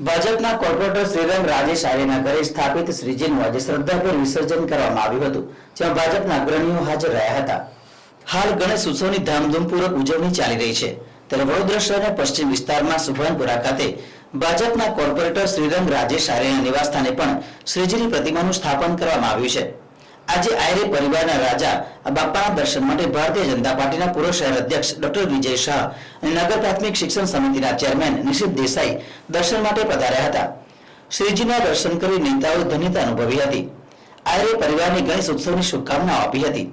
ભાજપના કોર્પોરેટર શ્રીરંગ રાજેશ આર્યના ઘરે સ્થાપિત શ્રીજીનું આજે શ્રદ્ધાભેર વિસર્જન કરવામાં આવ્યું હતું, જેમાં ભાજપના અગ્રણીઓ હાજર રહ્યા હતા। હાલ ગણેશ ઉત્સવની ધામધૂમપૂર્વક ઉજવણી ચાલી રહી છે, ત્યારે વડોદરા શહેરના પશ્ચિમ વિસ્તારમાં સુભાનપુરા ખાતે ભાજપના કોર્પોરેટર શ્રીરંગ રાજેશ આર્યના નિવાસસ્થાને પણ શ્રીજીની પ્રતિમાનું સ્થાપન કરવામાં આવ્યું છે। આજે આયરે પરિવારના રાજા બાપાના દર્શન માટે ભારતીય જનતા પાર્ટીના પૂર્વ શહેર અધ્યક્ષ ડોક્ટર વિજય શાહ અને નગર પ્રાથમિક શિક્ષણ સમિતિના ચેરમેન નિશિત દેસાઈ દર્શન માટે પધાર્યા હતા। શ્રીજીના દર્શન કરી નેતાઓએ ધન્યતા અનુભવી હતી। આયરે પરિવારની ગણેશ ઉત્સવની શુભકામનાઓ આપી હતી।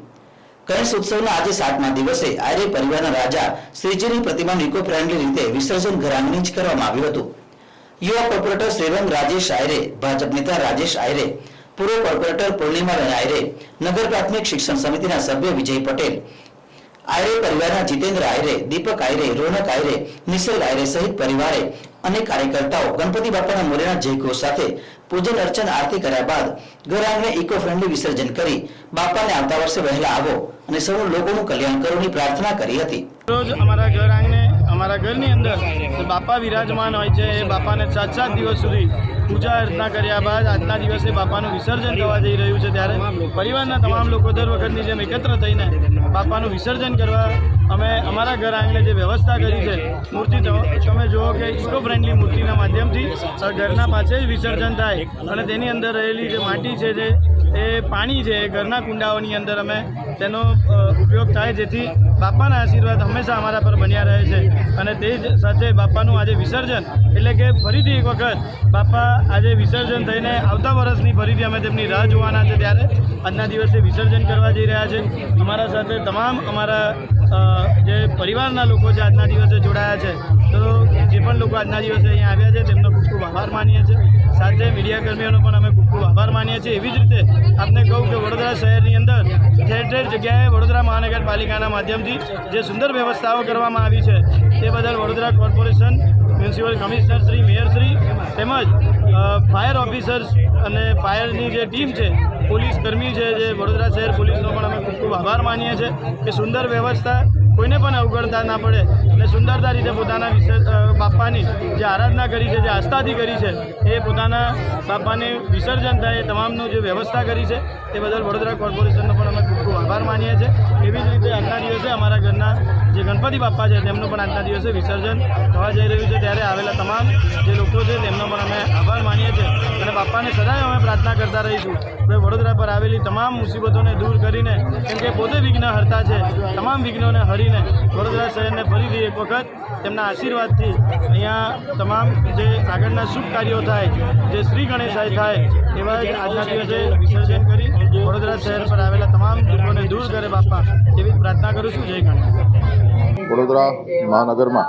ગણેશ ઉત્સવના આજે 7મા દિવસે આયરે પરિવારના રાજા શ્રીજીની પ્રતિમાનું ઇકો ફ્રેન્ડલી રીતે વિસર્જન ઘર આંગણે જ કરવામાં આવ્યું હતું। યુવા કોર્પોરેટર શ્રીરંગ રાજેશ આયરે, ભાજપ નેતા રાજેશ આયરે, પૂર્વ કોર્પોરેટર પૂર્ણિમાબેન આયરે, નગર પ્રાથમિક શિક્ષણ સમિતિના સભ્ય વિજય પટેલ, આયરે પરિવારના જીતેન્દ્ર આયરે, દીપક આયરે, રોનક આયરે, નિસર્ગ આયરે સહિત પરિવારે અનેક કાર્યકર્તાઓ ગણપતિ બાપાના મોરેના જયઘોષ સાથે પૂજન અર્ચન આરતી કર્યા બાદ ઘર આંગણે ઇકો ફ્રેન્ડલી વિસર્જન કરી બાપાને આવતા વર્ષે વહેલા આવો અને સૌ લોકોનું કલ્યાણ કરોની પ્રાર્થના કરી હતી। રોજ અમારા ઘર આંગણે અમારા ઘરની અંદર બાપા વિરાજમાન હોય છે। એ બાપાને 7 દિવસ સુધી પૂજા અર્ચના કર્યા બાદ આજના દિવસે બાપાનું વિસર્જન થવા જઈ રહ્યું છે, ત્યારે પરિવારના તમામ લોકો દર વખતની જેમ એકત્ર થઈને બાપાનું વિસર્જન કરવા અમે અમારા ઘર આંગણે જે વ્યવસ્થા કરી છે, મૂર્તિ તમે જુઓ કે ઇકો ફ્રેન્ડલી મૂર્તિના માધ્યમથી ઘરના પાસે જ વિસર્જન થાય અને તેની અંદર રહેલી જે માટી છે, જે એ પાણી છે, એ ઘરના કુંડાઓની અંદર અમે તેનો ઉપયોગ થાય, જેથી બાપાના આશીર્વાદ હંમેશા અમારા પર બન્યા રહે છે। અને તે જ સાથે બાપાનું આજે વિસર્જન એટલે કે ફરીથી એક વખત બાપા આજે વિસર્જન થઈને આવતા વર્ષની ફરીથી અમે તેમની રાહ જોવાના છે, ત્યારે આજના દિવસે વિસર્જન કરવા જઈ રહ્યા છે। અમારા સાથે તમામ અમારા જે પરિવારના લોકો છે આજના દિવસે જોડાયા છે, તો જે પણ લોકો આજના દિવસે અહીંયા આવ્યા છે તેમનો ખૂબ ખૂબ આભાર માનીએ છીએ। સાથે મીડિયા કર્મીઓનો પણ અમે ખૂબ ખૂબ આભાર માનીએ છીએ। એવી જ રીતે આપને કહું કે વડોદરા શહેરની અંદર ઠેર ઠેર જગ્યાએ વડોદરા મહાનગરપાલિકાના માધ્યમથી જે સુંદર વ્યવસ્થાઓ કરવામાં આવી છે, તે બદલ Vadodara corporation, municipal commissioner Shri, mayor Shri તેમજ ફાયર ઓફિસર્સ અને ફાયરની જે ટીમ છે, પોલીસ કર્મી છે, જે વડોદરા શહેર પોલીસનો પણ અમે ખૂબ ખૂબ આભાર માનીએ છીએ કે સુંદર વ્યવસ્થા, કોઈને પણ અવગણતા ના પડે અને સુંદરતા રીતે પોતાના બાપાની જે આરાધના કરી છે, જે આસ્થાથી કરી છે, એ પોતાના બાપાને વિસર્જન થાય એ તમામનું જે વ્યવસ્થા કરી છે, તે બદલ વડોદરા કોર્પોરેશનનો પણ અમે ખૂબ ખૂબ આભાર માનીએ છીએ। એવી જ રીતે આજના દિવસે અમારા ઘરના જે ગણપતિ બાપા છે તેમનું પણ આજના દિવસે વિસર્જન થવા જઈ રહ્યું છે, ત્યારે આવેલા તમામ જે લોકો છે તેમનો પણ અમે આભાર માનીએ છીએ અને બાપાને સદાય અમે પ્રાર્થના કરતા રહીશું કે વડોદરા પર આવેલી તમામ મુસીબતોને દૂર કરીને, કેમ કે પોતે વિઘ્ન હરતા છે, તમામ વિઘ્નોને હરીને વડોદરા શહેરને ફરીથી એક વખત તેમના આશીર્વાદથી અહીંયા તમામ જે આગળના શુભ કાર્યો થાય, જે શ્રી ગણેશાય થાય, એવા જ આજના દિવસે વિસર્જન કરી વડોદરા શહેર પર આવેલા તમામ દુઃખોને દૂર કરે બાપા, એવી પ્રાર્થના કરું છું। જય ગણેશ। વડોદરા મહાનગરમાં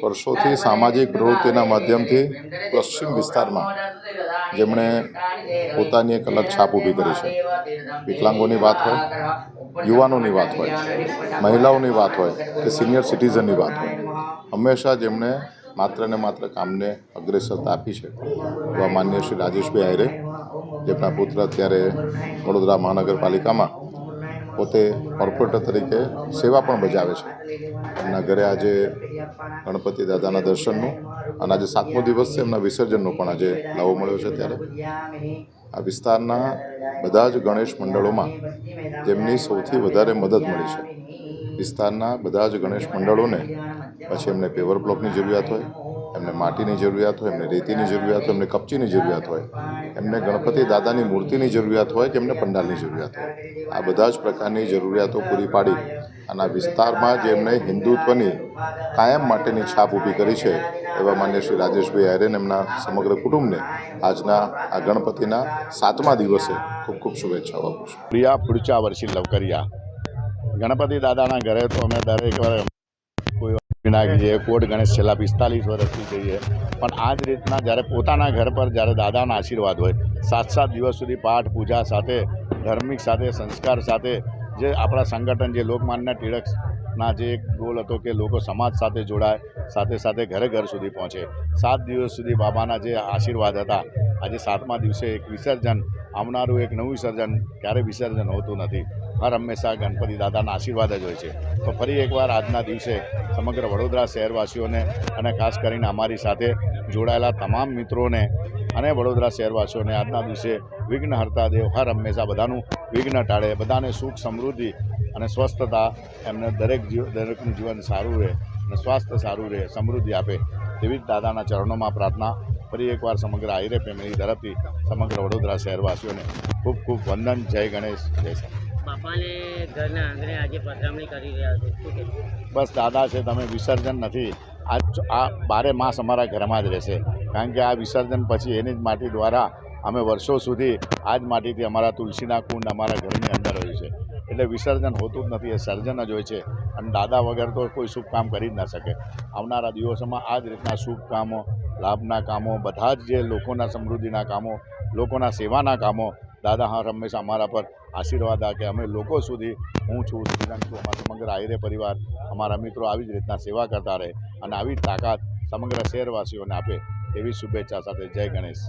વર્ષોથી સામાજિક પ્રવૃત્તિના માધ્યમથી પશ્ચિમ વિસ્તારમાં જેમણે પોતાની એક અલગ છાપ ઊભી કરી છે, વિકલાંગોની વાત હોય, યુવાનોની વાત હોય, મહિલાઓની વાત હોય કે સિનિયર સિટીઝનની વાત હોય, હંમેશા જેમણે માત્ર ને માત્ર કામને અગ્રેસરતા આપી છે, એવા માન્ય શ્રી રાજેશભાઈ આયરે, જેમના પુત્ર અત્યારે વડોદરા મહાનગરપાલિકામાં પોતે કોર્પોરેટર તરીકે સેવા પણ બજાવે છે, એમના ઘરે આજે ગણપતિ દાદાના દર્શનનું અને આજે 7મો દિવસ છે એમના વિસર્જનનો પણ આજે લાવો મળ્યો છે। ત્યારે આ વિસ્તારના બધા જ ગણેશ મંડળોમાં જેમની સૌથી વધારે મદદ મળી છે, વિસ્તારના બધા જ ગણેશ મંડળોને પછી એમને પેવર બ્લોકની જરૂરિયાત હોય, એમને માટીની જરૂરિયાત હોય, એમને રેતીની જરૂરિયાત હોય, એમને કપચીની જરૂરિયાત હોય, એમને ગણપતિ દાદાની મૂર્તિની જરૂરિયાત હોય કે એમને પંડાલની જરૂરિયાત હોય, આ બધા જ પ્રકારની જરૂરિયાતો પૂરી પાડી અને આ વિસ્તારમાં જે એમણે હિન્દુત્વની કાયમ માટેની છાપ ઊભી કરી છે, એવા માન્ય શ્રી રાજેશભાઈ આયરેને એમના સમગ્ર કુટુંબને આજના આ ગણપતિના 7મા દિવસે ખૂબ ખૂબ શુભેચ્છાઓ આપું છું। પ્રિયા પુढच्या वर्षी लवकर या। ગણપતિ દાદાના ઘરે તો અમે દરેક વાર કોઈ વિનાયક જઈએ, કોટ ગણેશ છેલ્લા 45 વર્ષથી જઈએ, પણ આ જ રીતના જ્યારે પોતાના ઘર પર જ્યારે દાદાના આશીર્વાદ હોય, 7 દિવસ સુધી પાઠ પૂજા સાથે, ધાર્મિક સાથે, સંસ્કાર સાથે, જે આપણા સંગઠન જે લોકમાન્ય ટિળકના જે એક ગોલ હતો કે લોકો સમાજ સાથે જોડાય, સાથે સાથે ઘરે ઘર સુધી પહોંચે, 7 દિવસ સુધી બાબાના જે આશીર્વાદ હતા, આજે 7મા દિવસે એક વિસર્જન, આવનારું એક નવું વિસર્જન, ક્યારે વિસર્જન હોતું નથી, હર હંમેશા ગણપતિ દાદાના આશીર્વાદ જ હોય છે. તો ફરી એકવાર આજના દિવસે સમગ્ર વડોદરા શહેરવાસીઓને અને ખાસ કરીને અમારી સાથે જોડાયેલા તમામ મિત્રોને અને વડોદરા શહેરવાસીઓને આજના દિવસે વિઘ્નહર્તા દેવ હર હંમેશા બધાનું વિઘ્ન ટાળે, બધાને સુખ સમૃદ્ધિ અને સ્વસ્થતા, એમને દરેકનું જીવન સારું રહે અને સ્વાસ્થ્ય સારું રહે, સમૃદ્ધિ આપે તેવી જ દાદાના ચરણોમાં પ્રાર્થના. ફરી એકવાર સમગ્ર આહિરે ફેમિલી તરફથી સમગ્ર વડોદરા શહેરવાસીઓને ખૂબ ખૂબ વંદન. જય ગણેશ, જય શ્રી. બાપાને ઘરના આંગણે આજે પધરામણી કરી રહ્યા છો, શું કહેશો? બસ દાદા છે, તમે વિસર્જન નથી, આ 12 માસ અમારા ઘરમાં જ રહેશે. કારણ કે આ વિસર્જન પછી એની જ માટી દ્વારા અમે વર્ષો સુધી આ જ માટીથી અમારા તુલસીના કુંડ અમારા ઘરની અંદર હોય છે. એટલે વિસર્જન હોતું જ નથી, એ સર્જન જ હોય છે. અને દાદા વગર તો કોઈ શુભ કામ કરી જ ના શકે. આવનારા દિવસોમાં આ જ રીતના શુભ કામો, લાભના કામો, બધા જ જે લોકોના સમૃદ્ધિના કામો, લોકોના સેવાના કામો દાદા હર હંમેશા અમારા પર આશીર્વાદ આપે. અમે લોકો સુધી, હું છું, શ્રીરંગ છું, અમારા સમગ્ર આહિરે પરિવાર, અમારા મિત્રો આવી જ રીતના સેવા કરતા રહે અને આવી જ તાકાત સમગ્ર શહેરવાસીઓને આપે તેવી શુભેચ્છા સાથે જય ગણેશ.